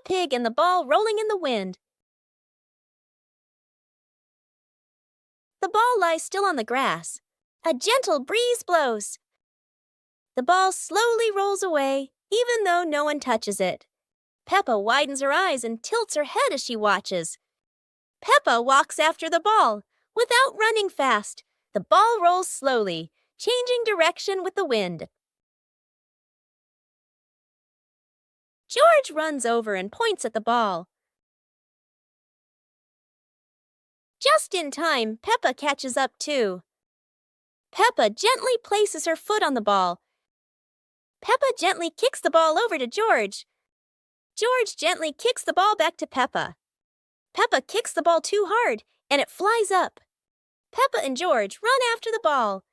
Pig and the ball rolling in the wind. The ball lies still on the grass. A gentle breeze blows. The ball slowly rolls away, even though no one touches it. Peppa widens her eyes and tilts her head as she watches. Peppa walks after the ball. Without running fast, the ball rolls slowly, changing direction with the wind. George runs over and points at the ball. Just in time, Peppa catches up too. Peppa gently places her foot on the ball. Peppa gently kicks the ball over to George. George gently kicks the ball back to Peppa. Peppa kicks the ball too hard, and it flies up. Peppa and George run after the ball.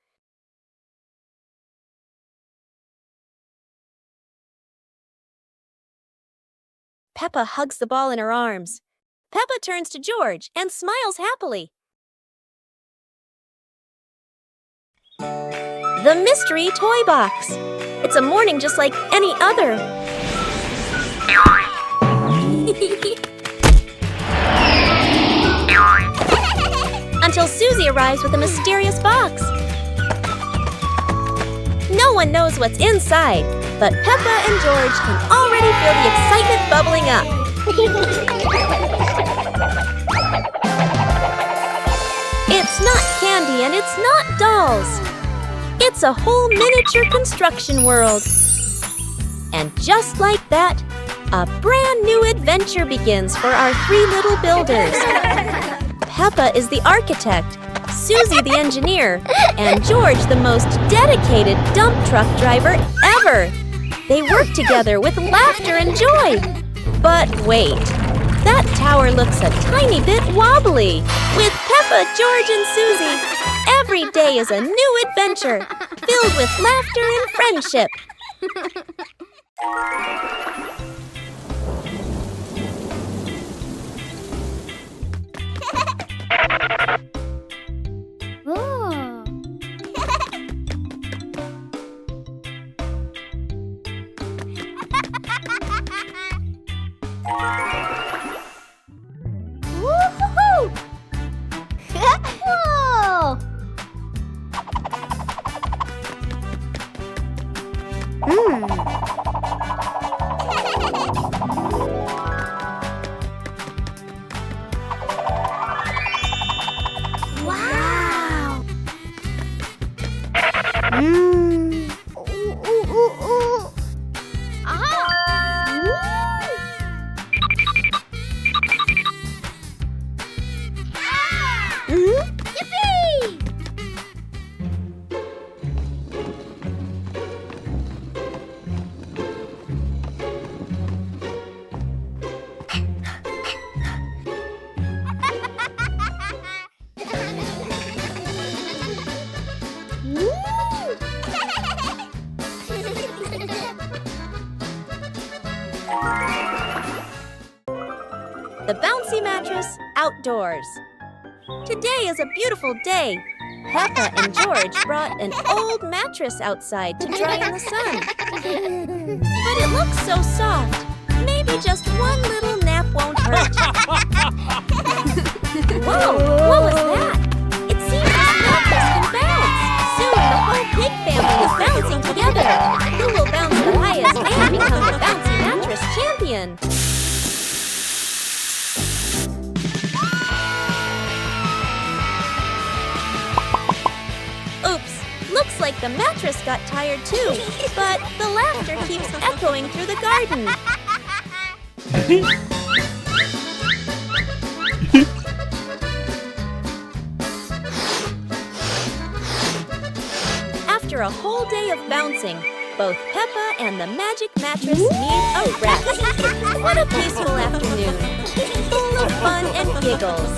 Peppa hugs the ball in her arms. Peppa turns to George and smiles happily. The Mystery Toy Box. It's a morning just like any other. Until Susie arrives with a mysterious box. No one knows what's inside, but Peppa and George can already feel the excitement bubbling up. It's not candy and it's not dolls. It's a whole miniature construction world. And just like that, a brand new adventure begins for our three little builders. Peppa is the architect, Susie the engineer, and George the most dedicated dump truck driver ever. They work together with laughter and joy. But wait, that tower looks a tiny bit wobbly. With Peppa, George, and Susie, every day is a new adventure, filled with laughter and friendship. Woo-hoo-hoo! Whoa! Wow! Ooh, ooh, ooh, ooh. Aha! Yippee! The bouncy mattress outdoors. Today is a beautiful day. Peppa and George brought an old mattress outside to dry in the sun. But it looks so soft. Maybe just one little nap won't hurt. Whoa, what was that? It seems this mattress can bounce. Soon the whole pig family is bouncing together. Who will bounce the highest and become the bouncy mattress champion? Looks like the mattress got tired too, but the laughter keeps echoing through the garden. After a whole day of bouncing, both Peppa and the magic mattress need a rest. What a peaceful afternoon, full of fun and giggles.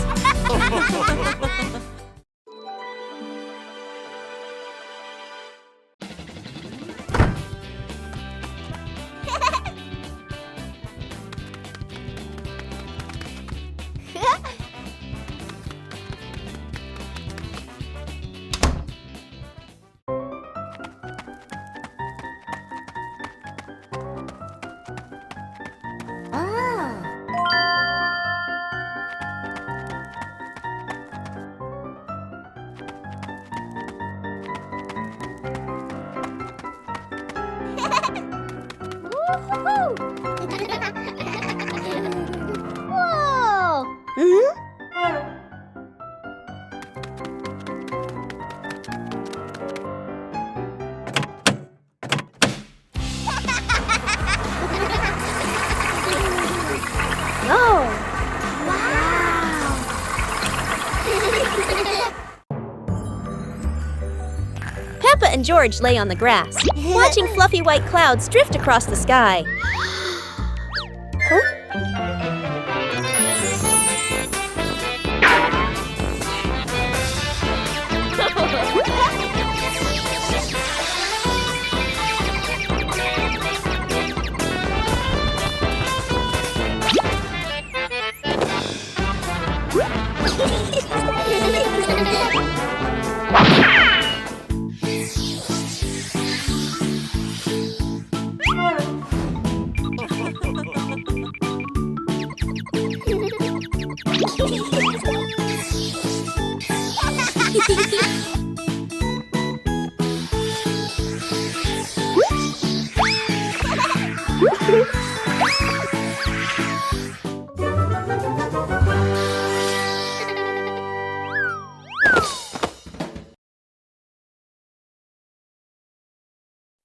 Ah. and George lay on the grass, watching fluffy white clouds drift across the sky.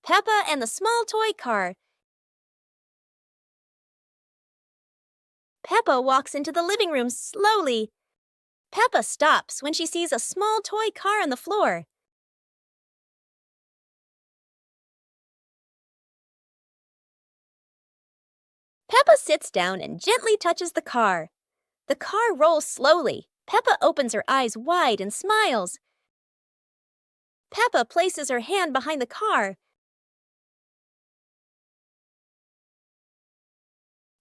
Peppa and the Small Toy Car. Peppa walks into the living room slowly. Peppa stops when she sees a small toy car on the floor. Peppa sits down and gently touches the car. The car rolls slowly. Peppa opens her eyes wide and smiles. Peppa places her hand behind the car.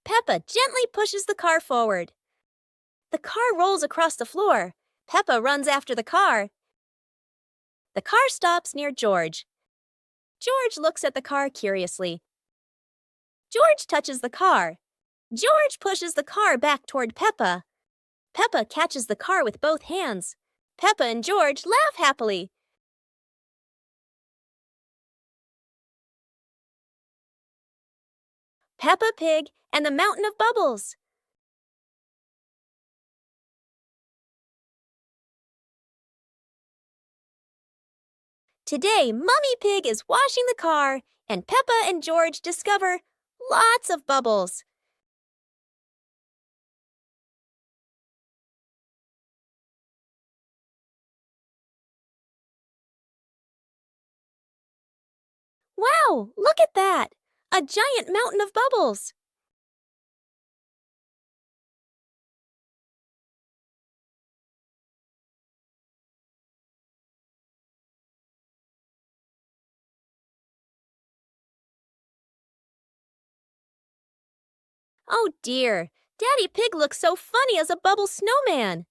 Peppa gently pushes the car forward. The car rolls across the floor. Peppa runs after the car. The car stops near George. George looks at the car curiously. George touches the car. George pushes the car back toward Peppa. Peppa catches the car with both hands. Peppa and George laugh happily. Peppa Pig and the Mountain of Bubbles. Today, Mummy Pig is washing the car, and Peppa and George discover lots of bubbles. Wow, look at that! A giant mountain of bubbles. Oh dear, Daddy Pig looks so funny as a bubble snowman.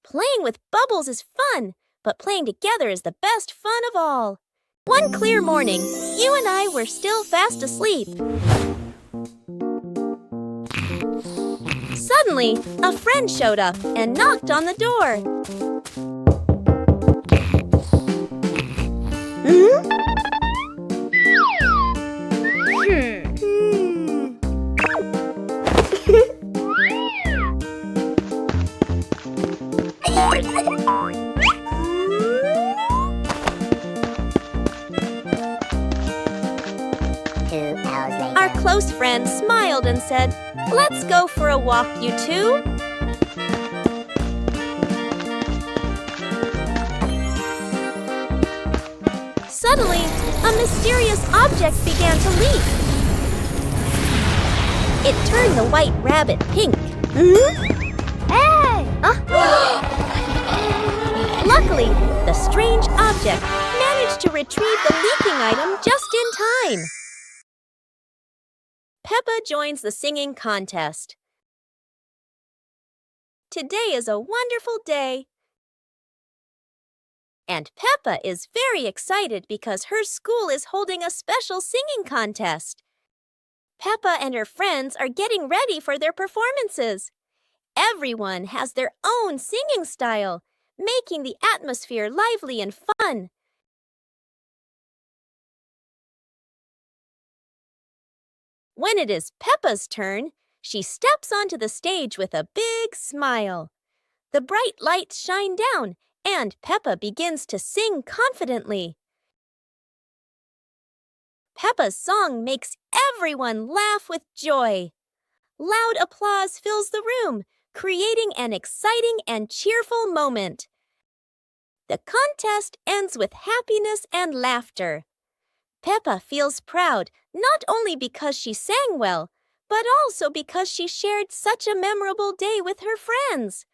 Playing with bubbles is fun, but playing together is the best fun of all. One clear morning, you and I were still fast asleep. Suddenly, a friend showed up and knocked on the door. Our close friend smiled and said, "Let's go for a walk, you two." Suddenly, a mysterious object began to leak. It turned the white rabbit pink. Hey! Luckily, the strange object managed to retrieve the leaking item just in time. Peppa joins the singing contest. Today is a wonderful day. And Peppa is very excited because her school is holding a special singing contest. Peppa and her friends are getting ready for their performances. Everyone has their own singing style, making the atmosphere lively and fun. When it is Peppa's turn, she steps onto the stage with a big smile. The bright lights shine down, and Peppa begins to sing confidently. Peppa's song makes everyone laugh with joy. Loud applause fills the room, creating an exciting and cheerful moment. The contest ends with happiness and laughter. Peppa feels proud not only because she sang well, but also because she shared such a memorable day with her friends.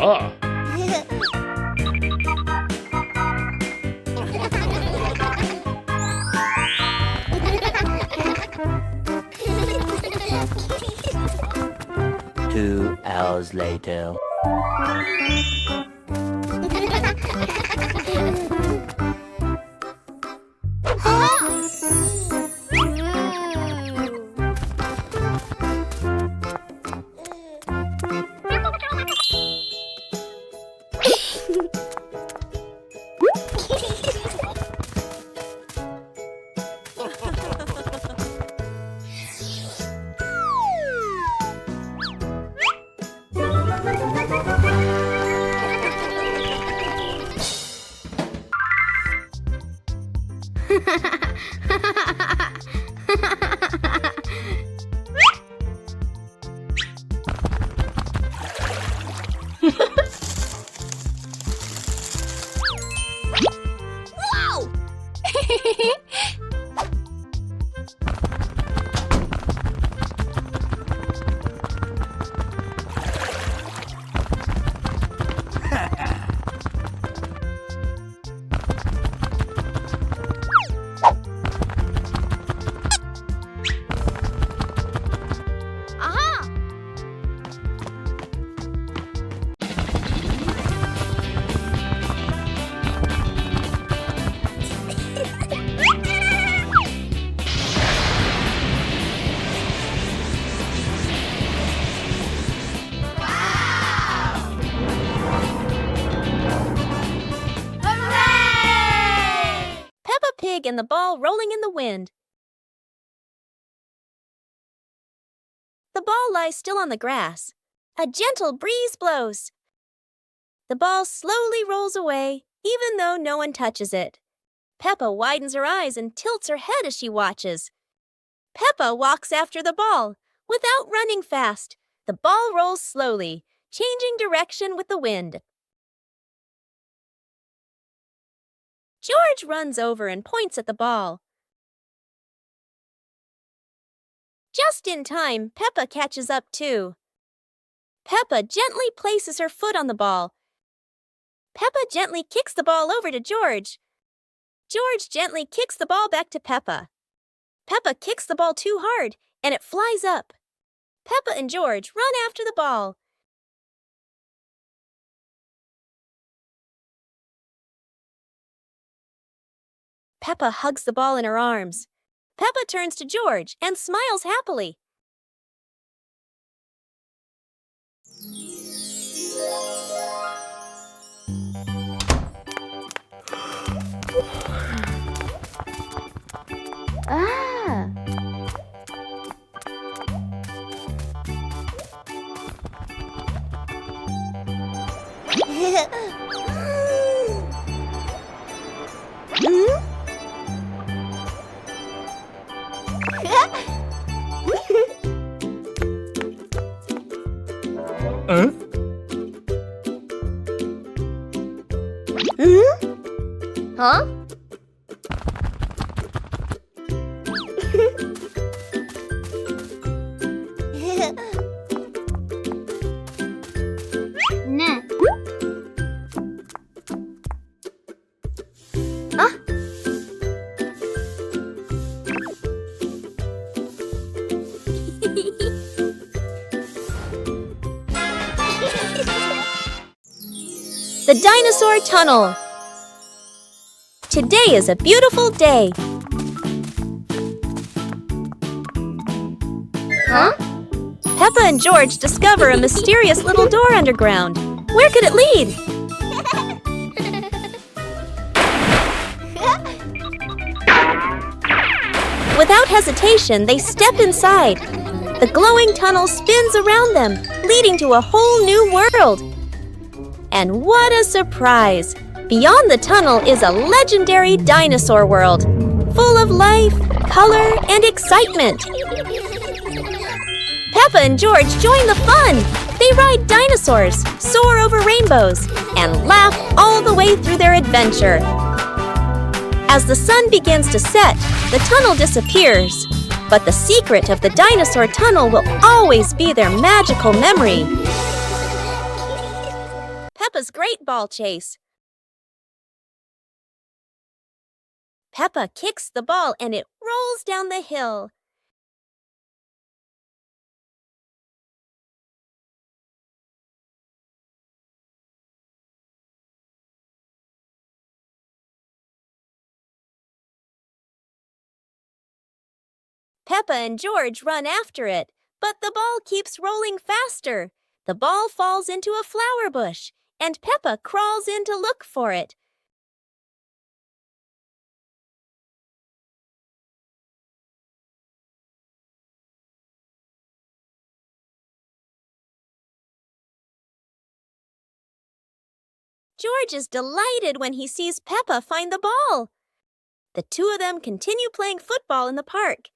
Ah. 2 hours later. Whoa! Aha! Hooray! Peppa Pig and the ball rolling in the wind. The ball lies still on the grass. A gentle breeze blows. The ball slowly rolls away, even though no one touches it. Peppa widens her eyes and tilts her head as she watches. Peppa walks after the ball. Without running fast, the ball rolls slowly, changing direction with the wind. George runs over and points at the ball. Just in time, Peppa catches up too. Peppa gently places her foot on the ball. Peppa gently kicks the ball over to George. George gently kicks the ball back to Peppa. Peppa kicks the ball too hard, and it flies up. Peppa and George run after the ball. Peppa hugs the ball in her arms. Peppa turns to George and smiles happily. Ah! Huh? Nah. Huh? The Dinosaur Tunnel. Today is a beautiful day. Huh? Peppa and George discover a mysterious little door underground. Where could it lead? Without hesitation, they step inside. The glowing tunnel spins around them, leading to a whole new world. And what a surprise! Beyond the tunnel is a legendary dinosaur world, full of life, color, and excitement. Peppa and George join the fun. They ride dinosaurs, soar over rainbows, and laugh all the way through their adventure. As the sun begins to set, the tunnel disappears. But the secret of the dinosaur tunnel will always be their magical memory. Peppa's Great Ball Chase. Peppa kicks the ball and it rolls down the hill. Peppa and George run after it, but the ball keeps rolling faster. The ball falls into a flower bush, and Peppa crawls in to look for it. George is delighted when he sees Peppa find the ball. The two of them continue playing football in the park.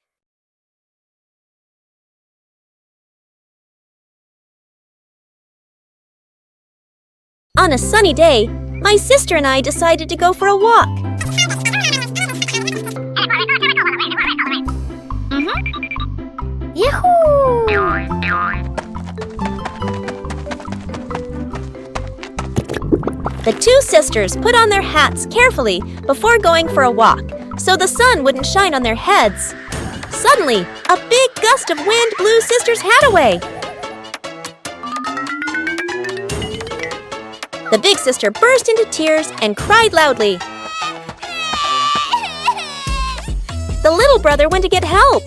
On a sunny day, my sister and I decided to go for a walk. Yahoo! The two sisters put on their hats carefully before going for a walk, so the sun wouldn't shine on their heads. Suddenly, a big gust of wind blew Sister's hat away. The big sister burst into tears and cried loudly. The little brother went to get help.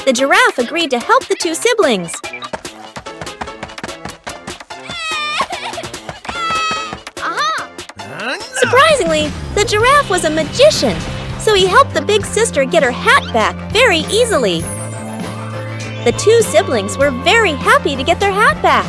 The giraffe agreed to help the two siblings. Surprisingly, the giraffe was a magician, so he helped the big sister get her hat back very easily. The two siblings were very happy to get their hat back.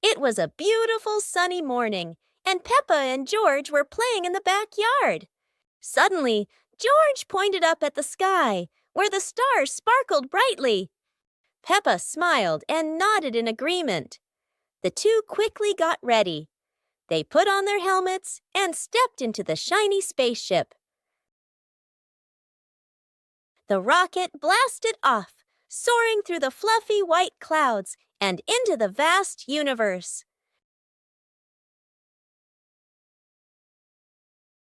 It was a beautiful sunny morning, and Peppa and George were playing in the backyard. Suddenly, George pointed up at the sky, where the stars sparkled brightly. Peppa smiled and nodded in agreement. The two quickly got ready. They put on their helmets and stepped into the shiny spaceship. The rocket blasted off, soaring through the fluffy white clouds and into the vast universe.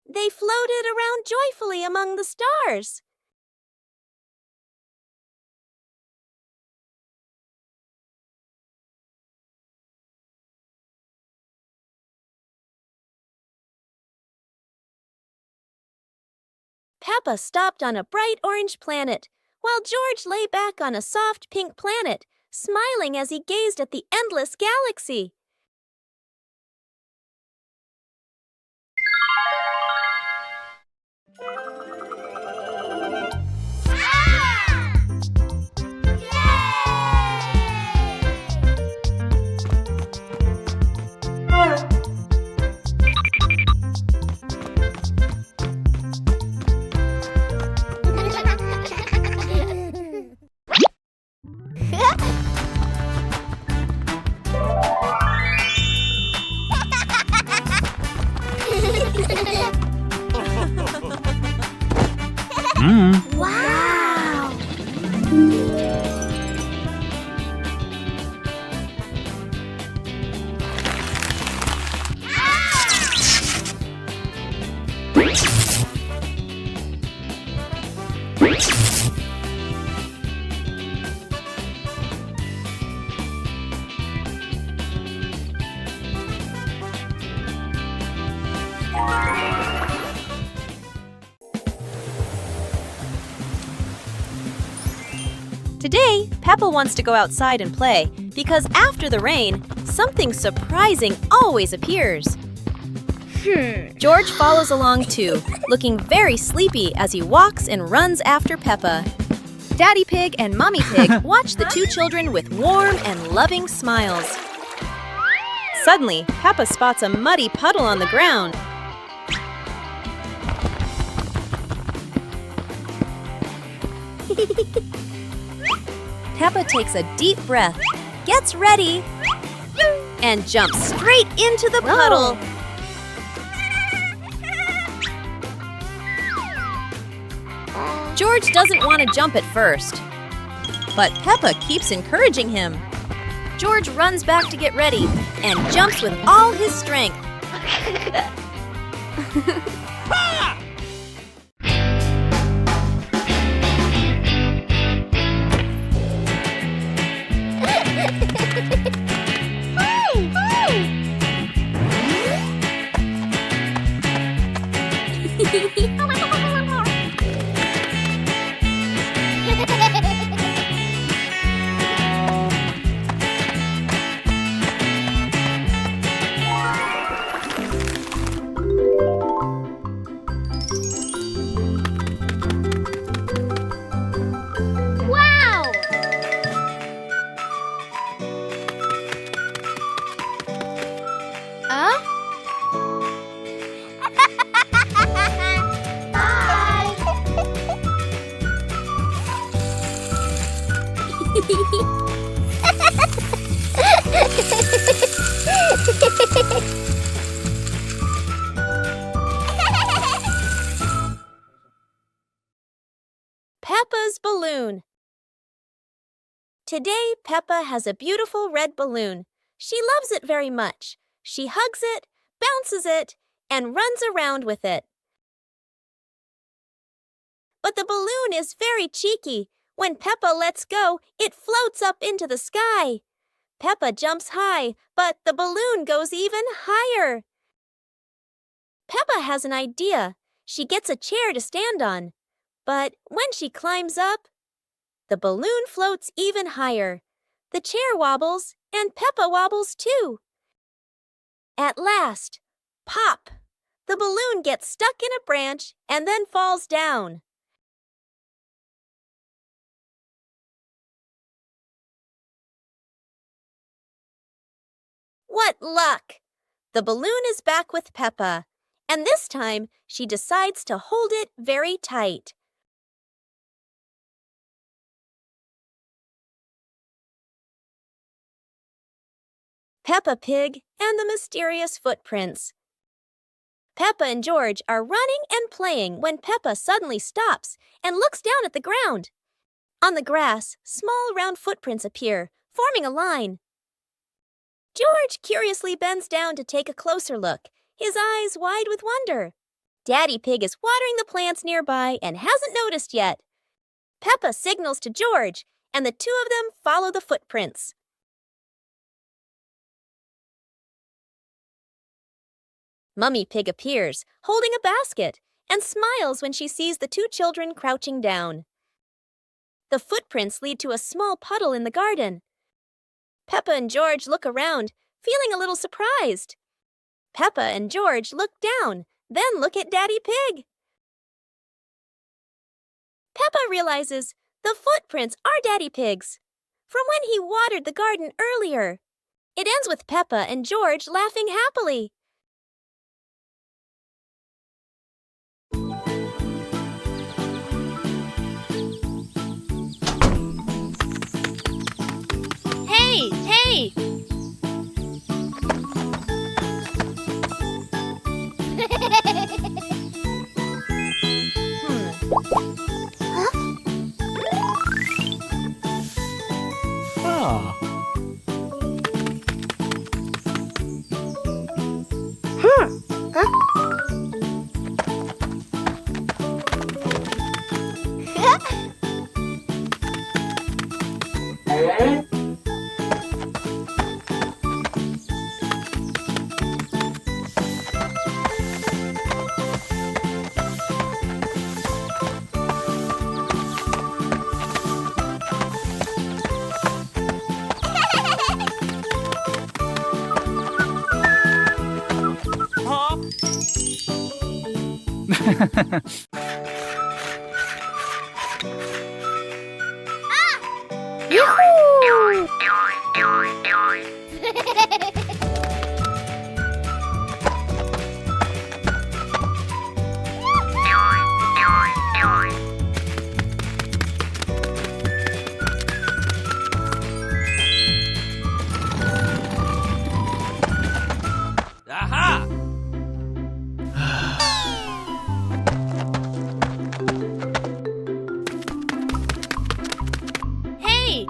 They floated around joyfully among the stars. Peppa stopped on a bright orange planet, while George lay back on a soft pink planet, smiling as he gazed at the endless galaxy. Today, Peppa wants to go outside and play because after the rain, something surprising always appears. George follows along too, looking very sleepy as he walks and runs after Peppa. Daddy Pig and Mommy Pig watch the two children with warm and loving smiles. Suddenly, Peppa spots a muddy puddle on the ground. Peppa takes a deep breath, gets ready, and jumps straight into the puddle. George doesn't want to jump at first, but Peppa keeps encouraging him. George runs back to get ready and jumps with all his strength. Wow! Peppa's balloon. Today, Peppa has a beautiful red balloon. She loves it very much. She hugs it, bounces it, and runs around with it. But the balloon is very cheeky. When Peppa lets go, it floats up into the sky. Peppa jumps high, but the balloon goes even higher. Peppa has an idea. She gets a chair to stand on. But when she climbs up, the balloon floats even higher. The chair wobbles, and Peppa wobbles too. At last, pop! The balloon gets stuck in a branch and then falls down. What luck! The balloon is back with Peppa, and this time she decides to hold it very tight. Peppa Pig and the Mysterious Footprints. Peppa and George are running and playing when Peppa suddenly stops and looks down at the ground. On the grass, small round footprints appear, forming a line. George curiously bends down to take a closer look, his eyes wide with wonder. Daddy Pig is watering the plants nearby and hasn't noticed yet. Peppa signals to George, and the two of them follow the footprints. Mummy Pig appears, holding a basket, and smiles when she sees the two children crouching down. The footprints lead to a small puddle in the garden. Peppa and George look around, feeling a little surprised. Peppa and George look down, then look at Daddy Pig. Peppa realizes the footprints are Daddy Pig's, from when he watered the garden earlier. It ends with Peppa and George laughing happily. Hey! Yoo-hoo! Aha! Hey!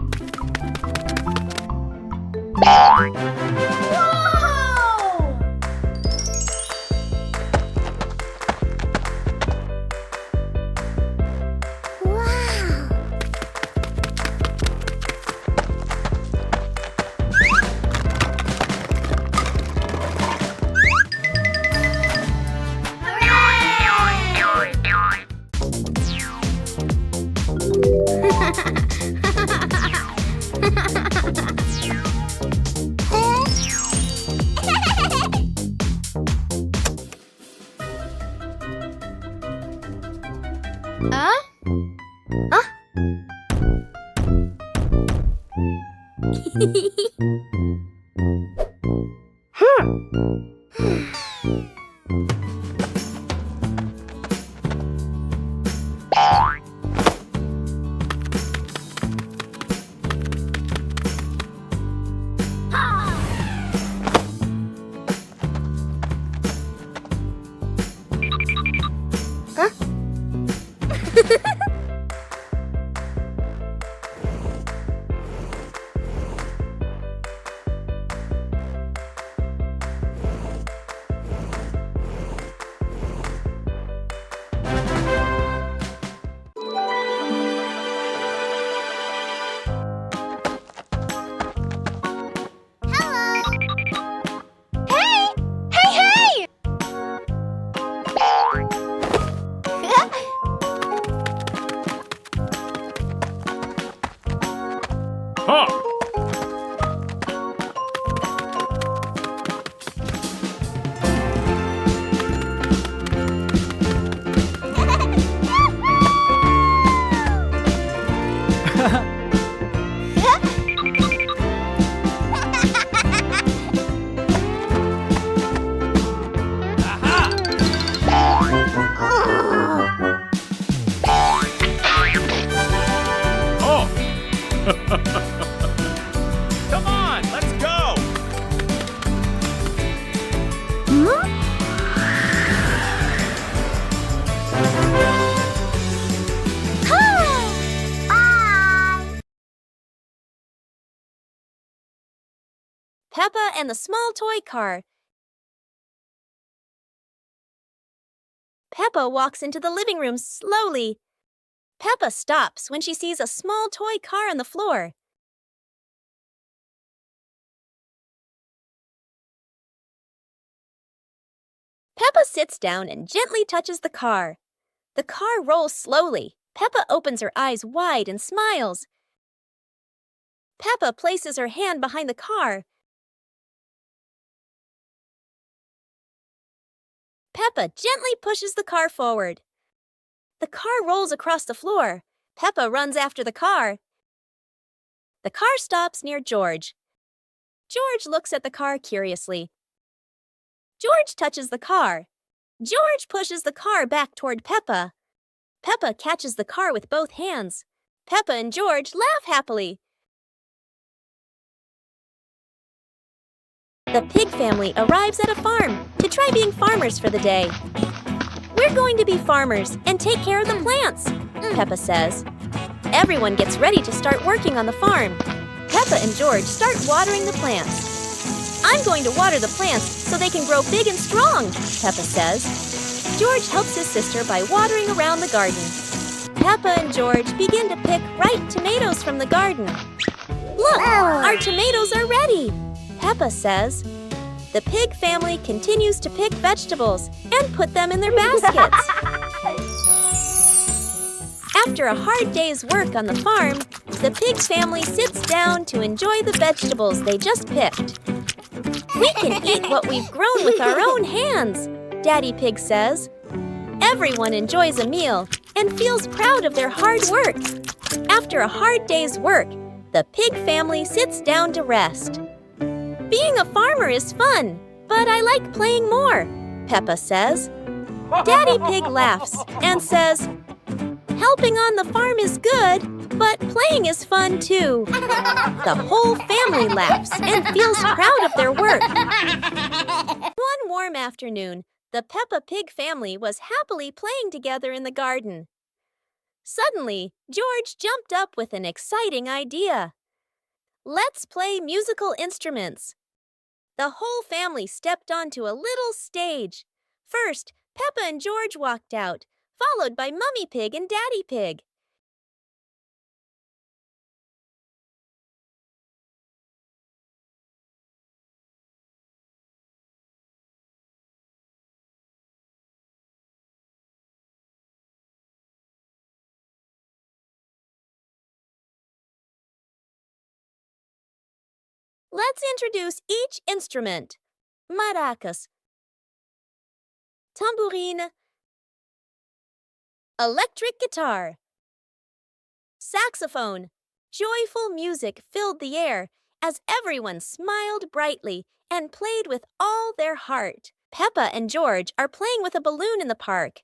Come on, let's go! Peppa and the small toy car. Peppa walks into the living room slowly. Peppa stops when she sees a small toy car on the floor. Peppa sits down and gently touches the car. The car rolls slowly. Peppa opens her eyes wide and smiles. Peppa places her hand behind the car. Peppa gently pushes the car forward. The car rolls across the floor. Peppa runs after the car. The car stops near George. George looks at the car curiously. George touches the car. George pushes the car back toward Peppa. Peppa catches the car with both hands. Peppa and George laugh happily. The pig family arrives at a farm to try being farmers for the day. We're going to be farmers and take care of the plants, Peppa says. Everyone gets ready to start working on the farm. Peppa and George start watering the plants. I'm going to water the plants so they can grow big and strong, Peppa says. George helps his sister by watering around the garden. Peppa and George begin to pick ripe tomatoes from the garden. Look, our tomatoes are ready, Peppa says. The pig family continues to pick vegetables and put them in their baskets. After a hard day's work on the farm, the pig family sits down to enjoy the vegetables they just picked. We can eat what we've grown with our own hands, Daddy Pig says. Everyone enjoys a meal and feels proud of their hard work. After a hard day's work, the pig family sits down to rest. Being a farmer is fun, but I like playing more, Peppa says. Daddy Pig laughs and says, helping on the farm is good, but playing is fun too. The whole family laughs and feels proud of their work. One warm afternoon, the Peppa Pig family was happily playing together in the garden. Suddenly, George jumped up with an exciting idea. Let's play musical instruments. The whole family stepped onto a little stage. First, Peppa and George walked out, followed by Mummy Pig and Daddy Pig. Let's introduce each instrument. Maracas, tambourine, electric guitar, saxophone. Joyful music filled the air as everyone smiled brightly and played with all their heart. Peppa and George are playing with a balloon in the park.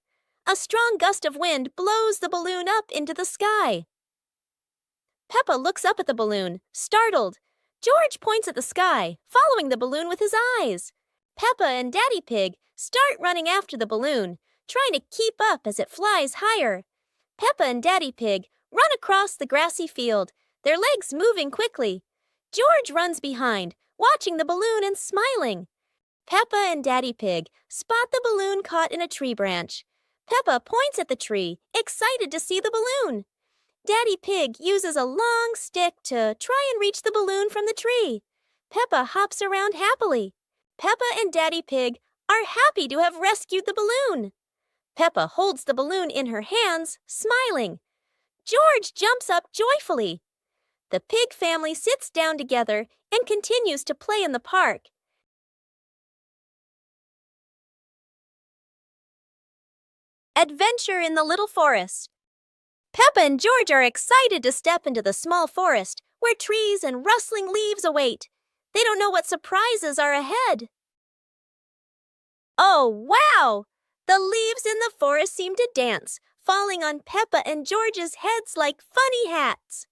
A strong gust of wind blows the balloon up into the sky. Peppa looks up at the balloon, startled. George points at the sky, following the balloon with his eyes. Peppa and Daddy Pig start running after the balloon, trying to keep up as it flies higher. Peppa and Daddy Pig run across the grassy field, their legs moving quickly. George runs behind, watching the balloon and smiling. Peppa and Daddy Pig spot the balloon caught in a tree branch. Peppa points at the tree, excited to see the balloon. Daddy Pig uses a long stick to try and reach the balloon from the tree. Peppa hops around happily. Peppa and Daddy Pig are happy to have rescued the balloon. Peppa holds the balloon in her hands, smiling. George jumps up joyfully. The pig family sits down together and continues to play in the park. Adventure in the Little Forest. Peppa and George are excited to step into the small forest where trees and rustling leaves await. They don't know what surprises are ahead. Oh, wow! The leaves in the forest seem to dance, falling on Peppa and George's heads like funny hats.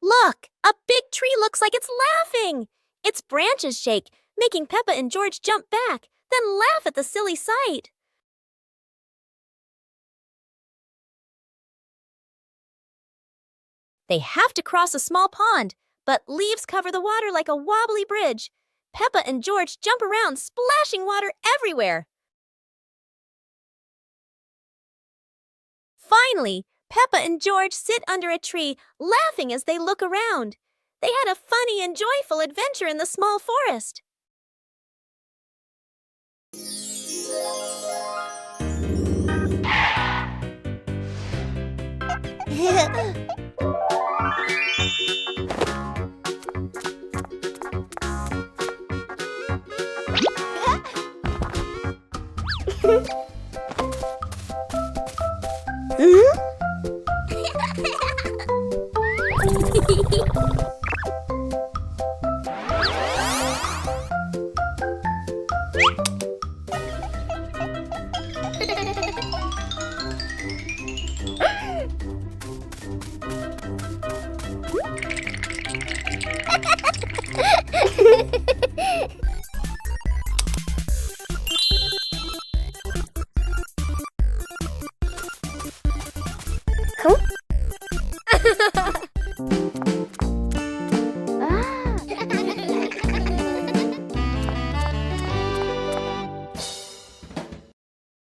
Look! A big tree looks like it's laughing! Its branches shake, making Peppa and George jump back, then laugh at the silly sight. They have to cross a small pond, but leaves cover the water like a wobbly bridge. Peppa and George jump around, splashing water everywhere. Finally, Peppa and George sit under a tree, laughing as they look around. They had a funny and joyful adventure in the small forest.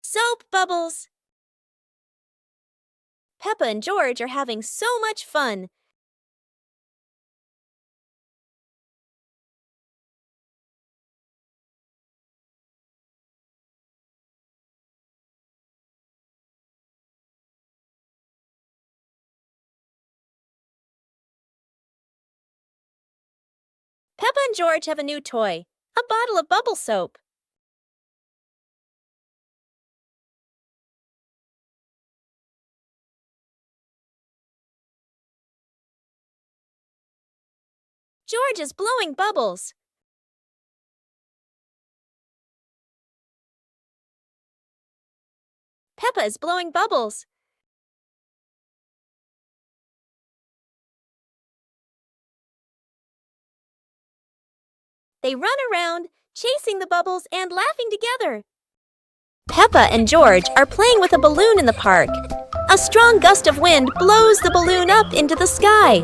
Soap bubbles. Peppa and George are having so much fun. Peppa and George have a new toy, a bottle of bubble soap. George is blowing bubbles. Peppa is blowing bubbles. They run around, chasing the bubbles and laughing together. Peppa and George are playing with a balloon in the park. A strong gust of wind blows the balloon up into the sky.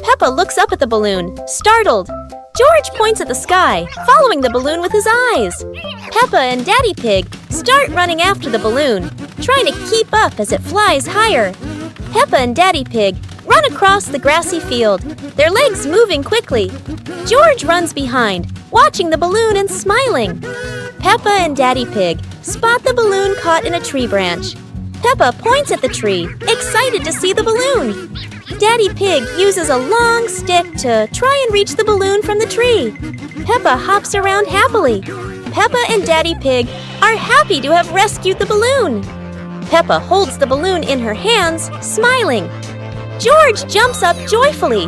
Peppa looks up at the balloon, startled. George points at the sky, following the balloon with his eyes. Peppa and Daddy Pig start running after the balloon, trying to keep up as it flies higher. Peppa and Daddy Pig run across the grassy field, their legs moving quickly. George runs behind, watching the balloon and smiling. Peppa and Daddy Pig spot the balloon caught in a tree branch. Peppa points at the tree, excited to see the balloon. Daddy Pig uses a long stick to try and reach the balloon from the tree. Peppa hops around happily. Peppa and Daddy Pig are happy to have rescued the balloon. Peppa holds the balloon in her hands, smiling. George jumps up joyfully.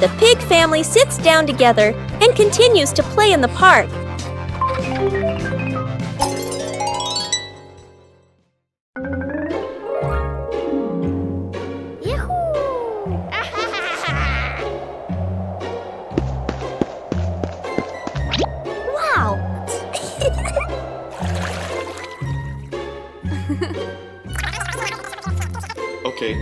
The pig family sits down together and continues to play in the park. Wow! Okay.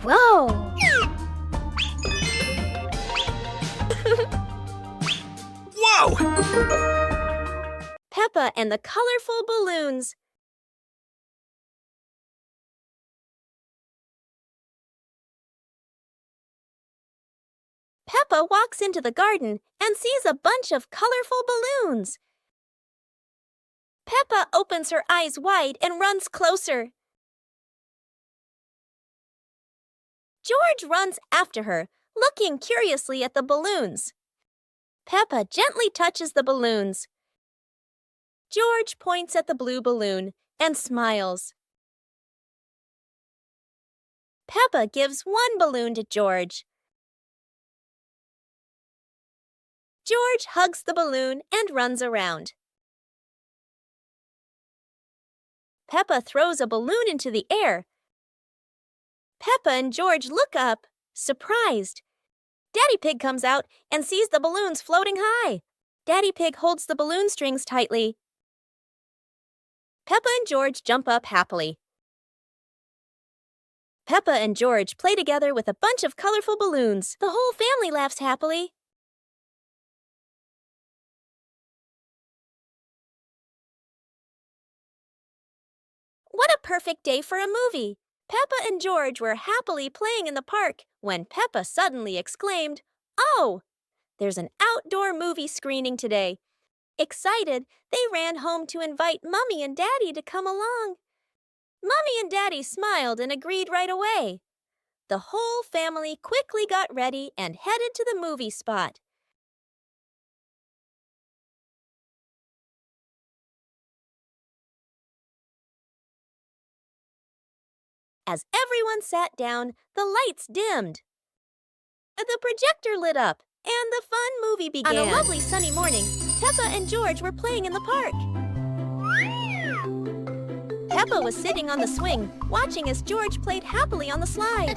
Whoa! Whoa! Peppa and the colorful balloons. Peppa walks into the garden and sees a bunch of colorful balloons. Peppa opens her eyes wide and runs closer. George runs after her, looking curiously at the balloons. Peppa gently touches the balloons. George points at the blue balloon and smiles. Peppa gives one balloon to George. George hugs the balloon and runs around. Peppa throws a balloon into the air. Peppa and George look up, surprised. Daddy Pig comes out and sees the balloons floating high. Daddy Pig holds the balloon strings tightly. Peppa and George jump up happily. Peppa and George play together with a bunch of colorful balloons. The whole family laughs happily. What a perfect day for a movie! Peppa and George were happily playing in the park when Peppa suddenly exclaimed, "Oh! There's an outdoor movie screening today." Excited, they ran home to invite Mummy and Daddy to come along. Mummy and Daddy smiled and agreed right away. The whole family quickly got ready and headed to the movie spot. As everyone sat down, the lights dimmed. The projector lit up, and the fun movie began. On a lovely sunny morning, Peppa and George were playing in the park. Peppa was sitting on the swing, watching as George played happily on the slide.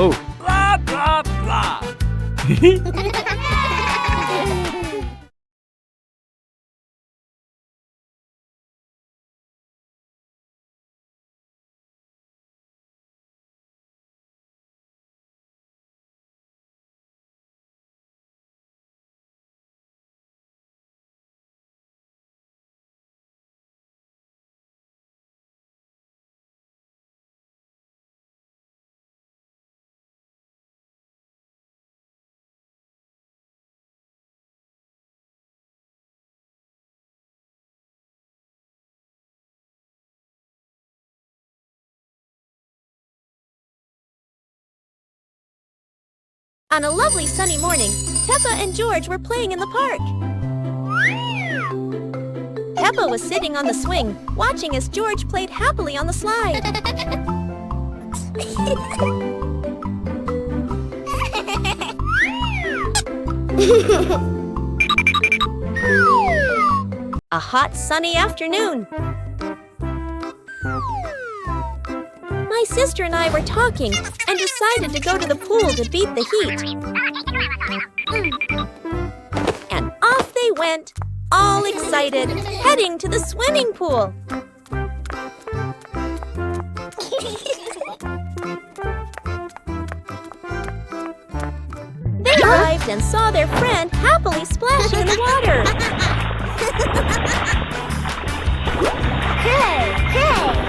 Oh. Blah, blah, blah. On a lovely sunny morning, Peppa and George were playing in the park. Peppa was sitting on the swing, watching as George played happily on the slide. A hot, sunny afternoon. My sister and I were talking and decided to go to the pool to beat the heat. And off they went, all excited, heading to the swimming pool. They arrived and saw their friend happily splashing in the water. Hey, hey!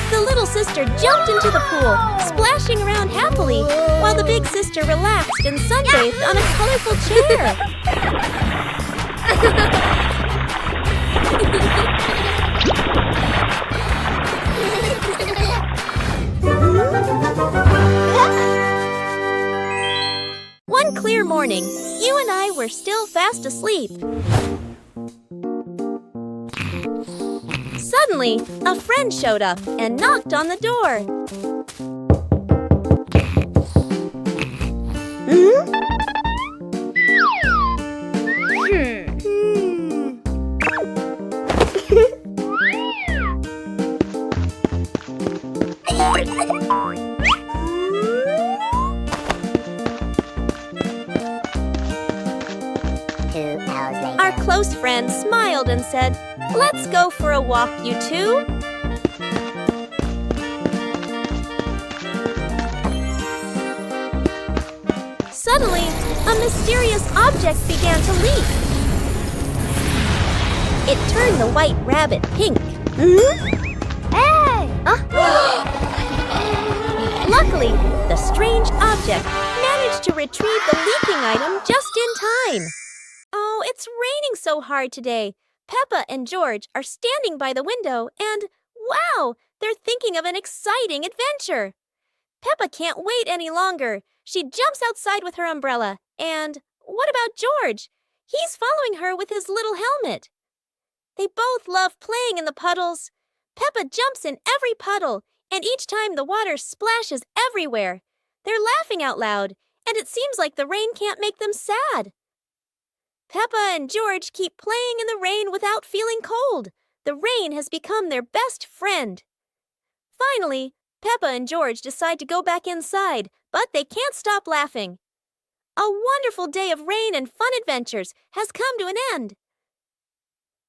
The little sister jumped into the pool, splashing around happily, while the big sister relaxed and sunbathed on a colorful chair. One clear morning, you and I were still fast asleep. Suddenly, a friend showed up and knocked on the door. Our close friend smiled and said, "Let's go for a walk, you two." Suddenly, a mysterious object began to leak. It turned the white rabbit pink. Hey! Luckily, the strange object managed to retrieve the leaking item just in time. Oh, it's raining so hard today. Peppa and George are standing by the window and, wow, they're thinking of an exciting adventure. Peppa can't wait any longer. She jumps outside with her umbrella. And what about George? He's following her with his little helmet. They both love playing in the puddles. Peppa jumps in every puddle, and each time the water splashes everywhere. They're laughing out loud, and it seems like the rain can't make them sad. Peppa and George keep playing in the rain without feeling cold. The rain has become their best friend. Finally, Peppa and George decide to go back inside, but they can't stop laughing. A wonderful day of rain and fun adventures has come to an end.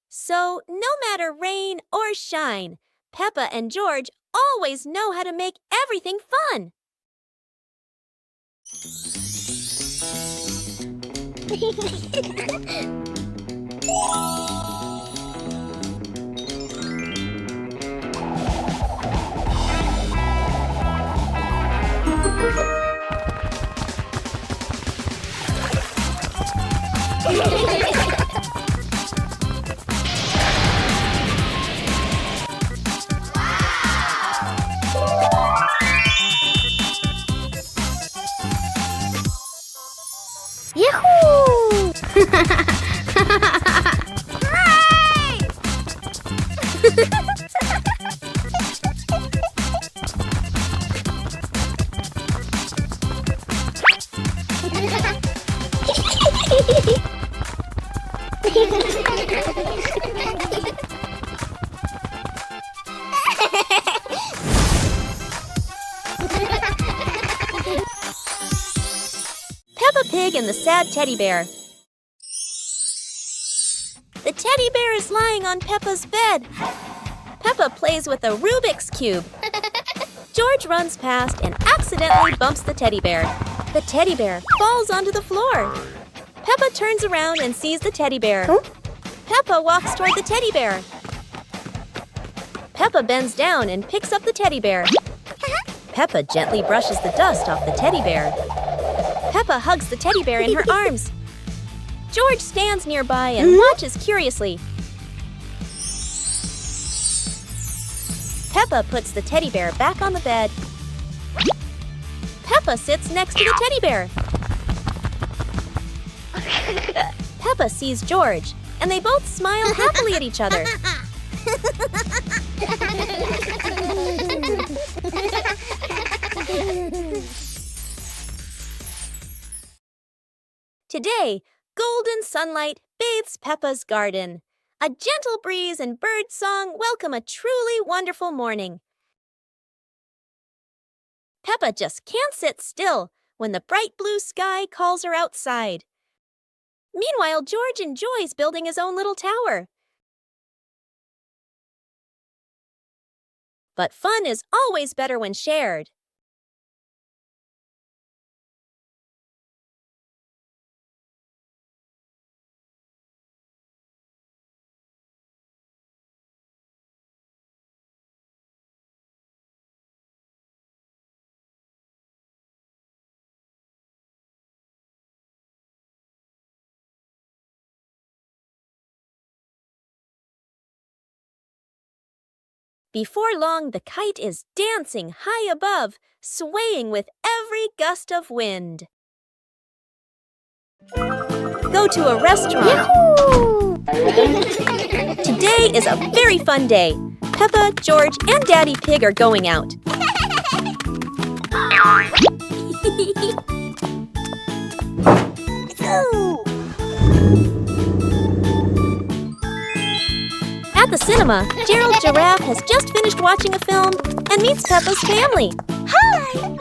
So, no matter rain or shine, Peppa and George always know how to make everything fun. Yahoo! Peppa Pig and the Sad Teddy Bear. The teddy bear is lying on Peppa's bed. Peppa plays with a Rubik's Cube. George runs past and accidentally bumps the teddy bear. The teddy bear falls onto the floor. Peppa turns around and sees the teddy bear. Peppa walks toward the teddy bear. Peppa bends down and picks up the teddy bear. Peppa gently brushes the dust off the teddy bear. Peppa hugs the teddy bear in her arms. George stands nearby and watches curiously. Peppa puts the teddy bear back on the bed. Peppa sits next to the teddy bear. Peppa sees George, and they both smile happily at each other. Today, golden sunlight bathes Peppa's garden. A gentle breeze and bird song welcome a truly wonderful morning. Peppa just can't sit still when the bright blue sky calls her outside. Meanwhile, George enjoys building his own little tower. But fun is always better when shared. Before long, the kite is dancing high above, swaying with every gust of wind. Go to a restaurant. Yahoo! Today is a very fun day. Peppa, George, and Daddy Pig are going out. At the cinema, Gerald Giraffe has just finished watching a film and meets Peppa's family. Hi!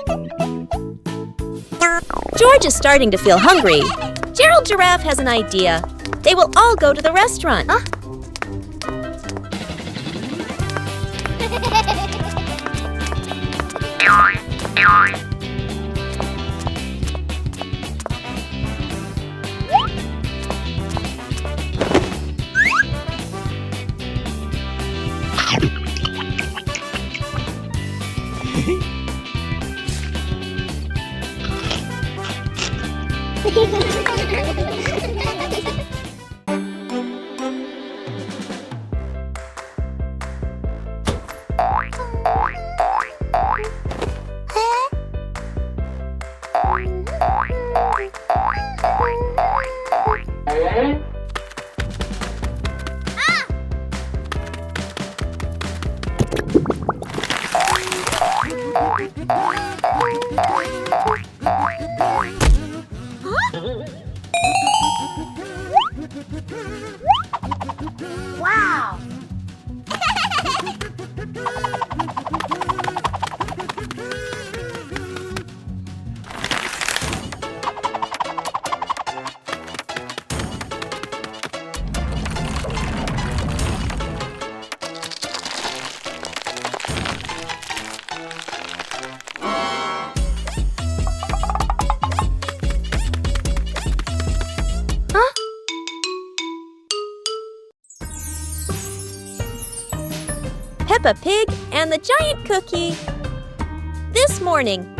George is starting to feel hungry. Gerald Giraffe has an idea. They will all go to the restaurant. Wow! Peppa Pig and the Giant Cookie. This morning.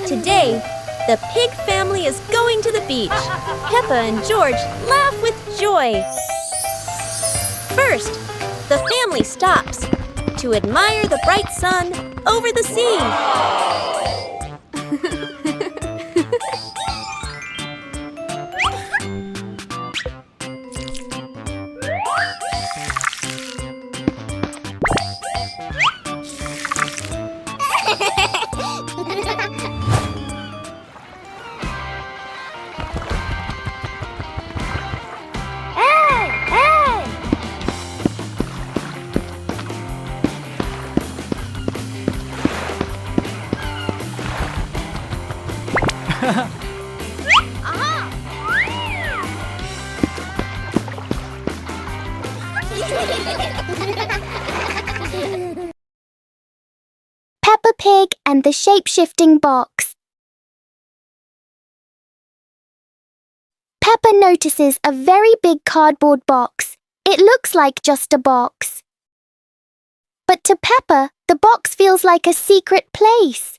Today, the pig family is going to the beach. Peppa and George laugh with joy. First, the family stops to admire the bright sun over the sea. Peppa Pig and the shape-shifting box. Peppa notices a very big cardboard box. It looks like just a box. But to Peppa, the box feels like a secret place.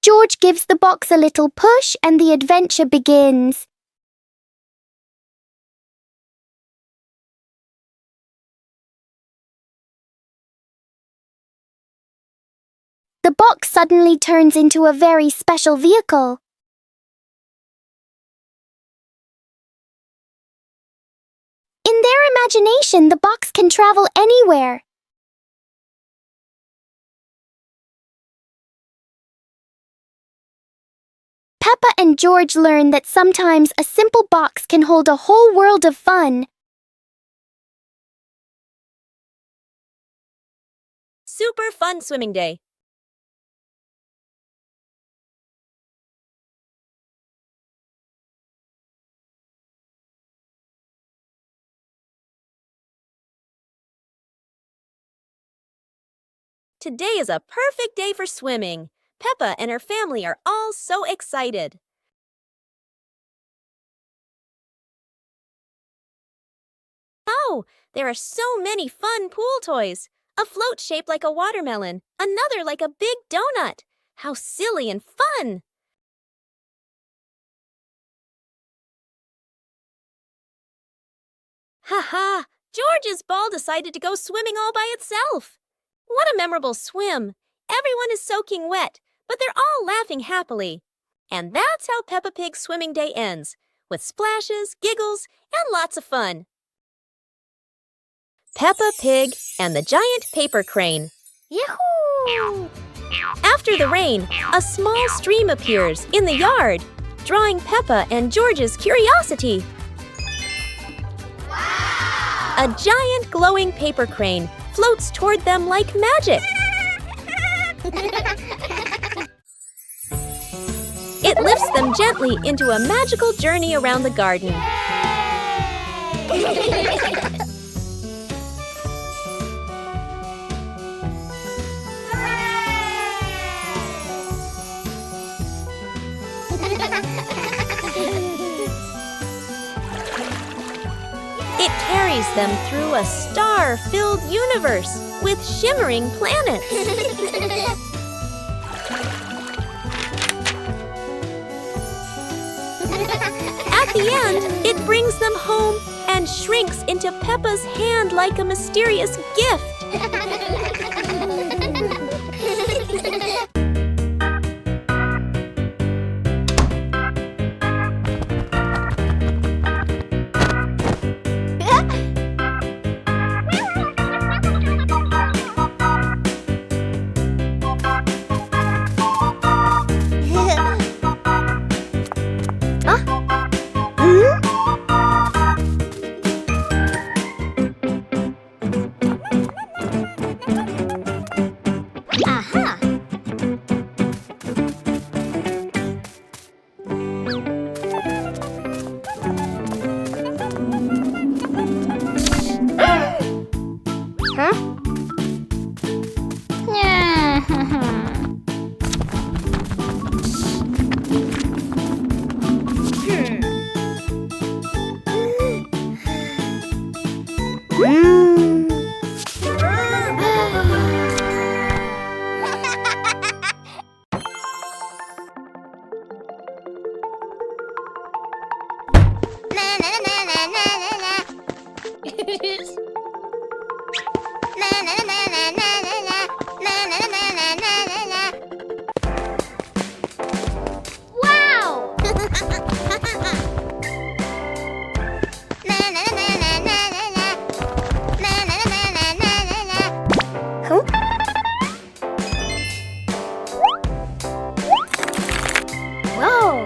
George gives the box a little push and the adventure begins. The box suddenly turns into a very special vehicle. In their imagination, the box can travel anywhere. Peppa and George learn that sometimes a simple box can hold a whole world of fun. Super fun swimming day. Today is a perfect day for swimming. Peppa and her family are all so excited. Oh, there are so many fun pool toys. A float shaped like a watermelon, another like a big donut. How silly and fun! Ha! George's ball decided to go swimming all by itself. What a memorable swim! Everyone is soaking wet, but they're all laughing happily. And that's how Peppa Pig's swimming day ends, with splashes, giggles, and lots of fun. Peppa Pig and the giant paper crane. Yahoo! After the rain, a small stream appears in the yard, drawing Peppa and George's curiosity. Wow! A giant glowing paper crane floats toward them like magic. It lifts them gently into a magical journey around the garden. It carries them through a star-filled universe with shimmering planets. At the end, it brings them home and shrinks into Peppa's hand like a mysterious gift. Wow! Whoa!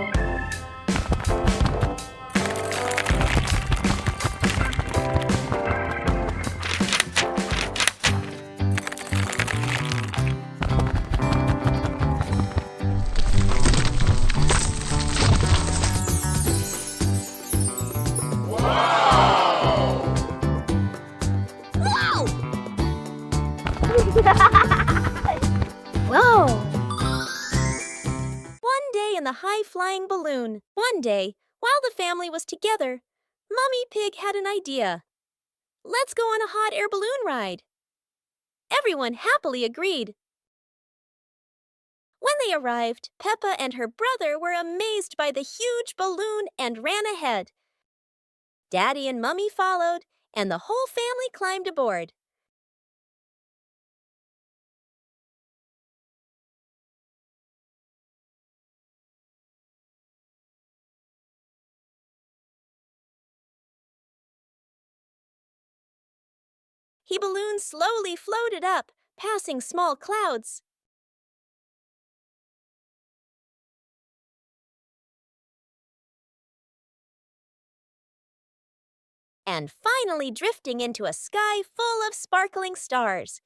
Whoa! One day in the high-flying balloon. One day, while the family was together, Mummy Pig had an idea. Let's go on a hot air balloon ride. Everyone happily agreed. When they arrived, Peppa and her brother were amazed by the huge balloon and ran ahead. Daddy and Mummy followed, and the whole family climbed aboard. The balloon slowly floated up, passing small clouds. And finally drifting into a sky full of sparkling stars.